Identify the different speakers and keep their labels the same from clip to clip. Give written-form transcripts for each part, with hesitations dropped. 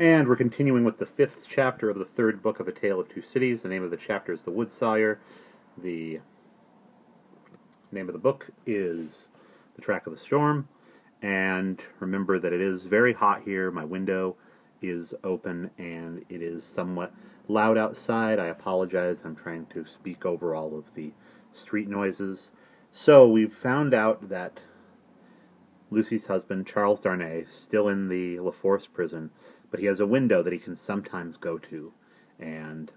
Speaker 1: And we're continuing with the 5th chapter of the 3rd book of A Tale of Two Cities. The name of the chapter is The Wood-Sawyer. The name of the book is The Track of the Storm. And remember that it is very hot here. My window is open and it is somewhat loud outside. I apologize. I'm trying to speak over all of the street noises. So we've found out that Lucy's husband, Charles Darnay, is still in the La Force prison, but he has a window that he can sometimes go to, and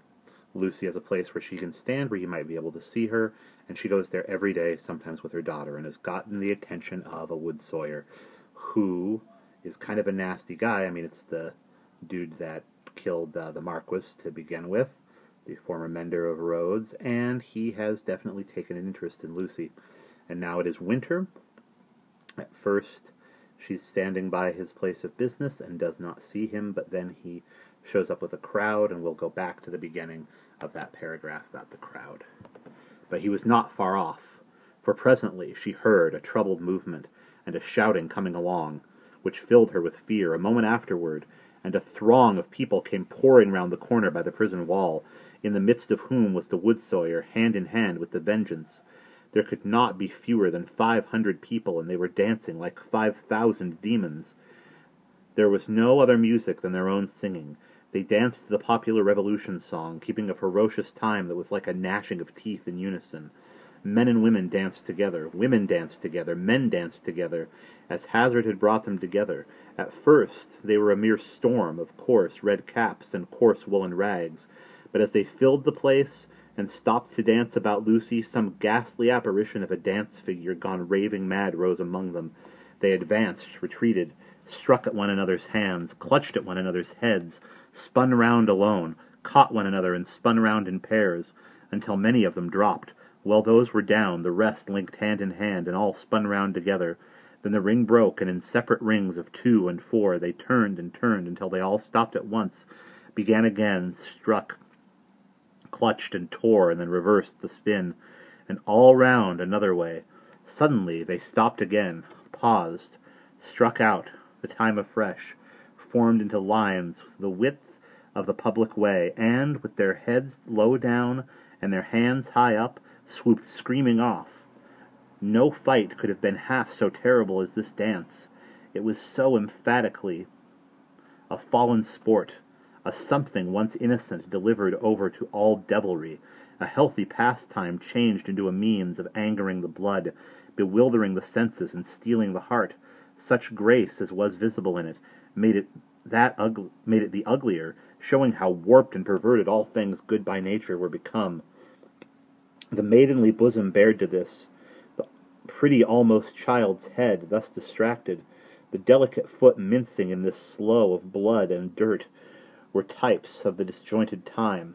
Speaker 1: Lucy has a place where she can stand where he might be able to see her, and she goes there every day, sometimes with her daughter, and has gotten the attention of a Wood-Sawyer, who is kind of a nasty guy. I mean, it's the dude that killed the Marquis to begin with, the former mender of roads, and he has definitely taken an interest in Lucy. And now it is winter. At first, she's standing by his place of business and does not see him, but then he shows up with a crowd, and we'll go back to the beginning of that paragraph about the crowd. But he was not far off, for presently she heard a troubled movement and a shouting coming along, which filled her with fear. A moment afterward, and a throng of people came pouring round the corner by the prison wall, in the midst of whom was the Wood-Sawyer, hand in hand with the Vengeance. There could not be fewer than 500 people, and they were dancing like 5,000 demons. There was no other music than their own singing. They danced to the popular Revolution song, keeping a ferocious time that was like a gnashing of teeth in unison. Men and women danced together, women danced together, men danced together, as hazard had brought them together. At first they were a mere storm of coarse red caps and coarse woolen rags, but as they filled the place and stopped to dance about Lucy, some ghastly apparition of a dance figure gone raving mad rose among them. They advanced, retreated, struck at one another's hands, clutched at one another's heads, spun round alone, caught one another and spun round in pairs, until many of them dropped. While those were down, the rest linked hand in hand, and all spun round together. Then the ring broke, and in separate rings of 2 and 4 they turned and turned until they all stopped at once, began again, struck, clutched and tore, and then reversed the spin, and all round another way. Suddenly they stopped again, paused, struck out, the time afresh, formed into lines the width of the public way, and, with their heads low down and their hands high up, swooped screaming off. No fight could have been half so terrible as this dance. It was so emphatically a fallen sport, a something once innocent delivered over to all devilry, a healthy pastime changed into a means of angering the blood, bewildering the senses, and stealing the heart. Such grace as was visible in it made it the uglier, showing how warped and perverted all things good by nature were become. The maidenly bosom bared to this, the pretty almost child's head thus distracted, the delicate foot mincing in this slough of blood and dirt, were types of the disjointed time.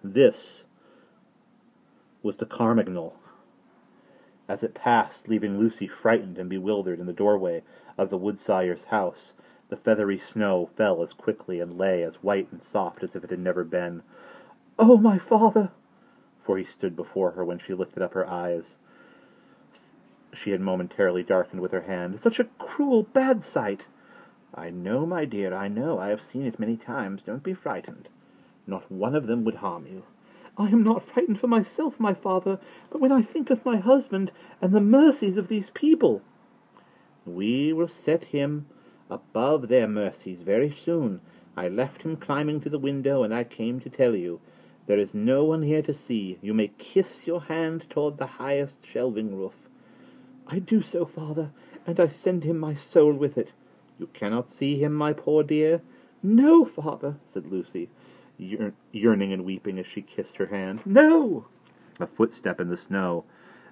Speaker 1: This was the Carmagnole. As it passed, leaving Lucy frightened and bewildered in the doorway of the Wood-Sawyer's house, the feathery snow fell as quickly and lay as white and soft as if it had never been. "Oh, my father!" For he stood before her when she lifted up her eyes. She had momentarily darkened with her hand. "Such a cruel, bad sight!" "I know, my dear, I know. I have seen it many times. Don't be frightened. Not one of them would harm you." "I am not frightened for myself, my father, but when I think of my husband and the mercies of these people—" "We will set him above their mercies very soon. I left him climbing to the window, and I came to tell you. There is no one here to see. You may kiss your hand toward the highest shelving roof." "I do so, father, and I send him my soul with it." "You cannot see him, my poor dear?" "No, father," said Lucy, yearning and weeping as she kissed her hand. "No!" A footstep in the snow.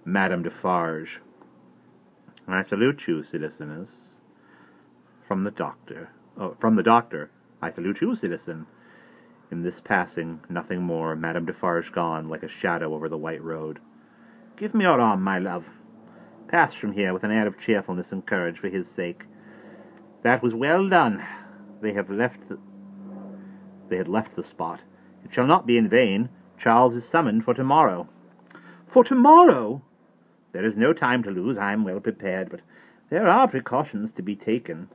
Speaker 1: Madame Defarge. "I salute you, citizeness." From the doctor. "Oh, from the doctor. I salute you, citizen." In this passing, nothing more. Madame Defarge gone, like a shadow over the white road. "Give me your arm, my love. Pass from here with an air of cheerfulness and courage for his sake. That was well done. They had left the spot. It shall not be in vain. Charles is summoned for tomorrow." "For tomorrow?" "There is no time to lose. I am well prepared, but there are precautions to be taken."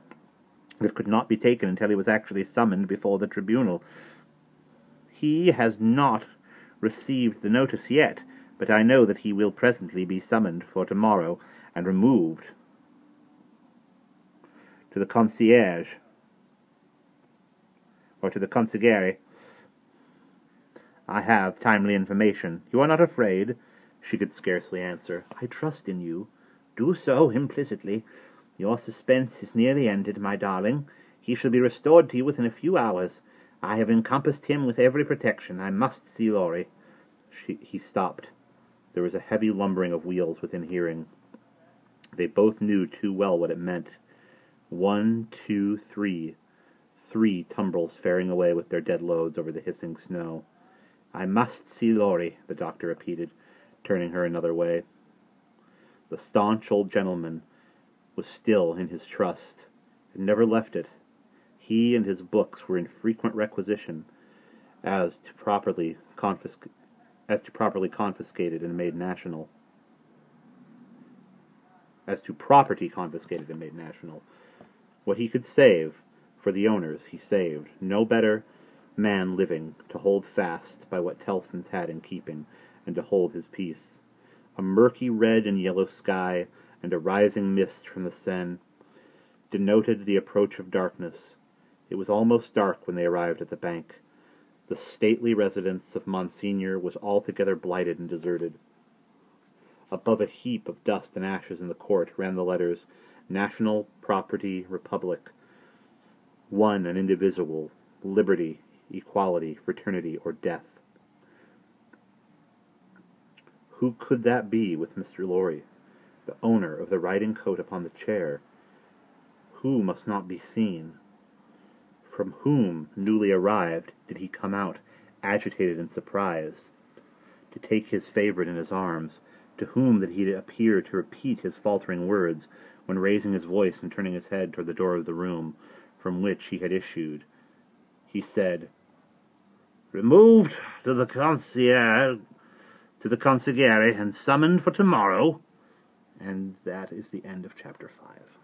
Speaker 1: that could not be taken until he was actually summoned before the tribunal. He has not received the notice yet, but I know that he will presently be summoned for tomorrow and removed to the concierge, or to the consigliere. I have timely information. You are not afraid? She could scarcely answer. I trust in you. Do so implicitly. Your suspense is nearly ended, my darling. He shall be restored to you within a few hours. I have encompassed him with every protection. I must see Laurie. He stopped. There was a heavy lumbering of wheels within hearing. They both knew too well what it meant. 1, 2, 3. 3 tumbrels faring away with their dead loads over the hissing snow. I must see Laurie, the doctor repeated, turning her another way. The staunch old gentleman was still in his trust, and never left it. He and his books were in frequent requisition as to properly confiscated and made national. As to property confiscated and made national. What he could save for the owners he saved. No better man living to hold fast by what Tellson's had in keeping, and to hold his peace. A murky red and yellow sky and a rising mist from the Seine denoted the approach of darkness. It was almost dark when they arrived at the bank. The stately residence of Monsignor was altogether blighted and deserted. Above a heap of dust and ashes in the court ran the letters, National Property Republic, one and indivisible, liberty, equality, fraternity, or death. Who could that be with Mr. Laurie, the owner of the riding coat upon the chair? Who must not be seen? From whom, newly arrived, did he come out, agitated and surprised, to take his favorite in his arms? To whom did he appear to repeat his faltering words, when raising his voice and turning his head toward the door of the room from which he had issued, he said, "Removed to the consigliere and summoned for tomorrow." And that is the end of chapter 5.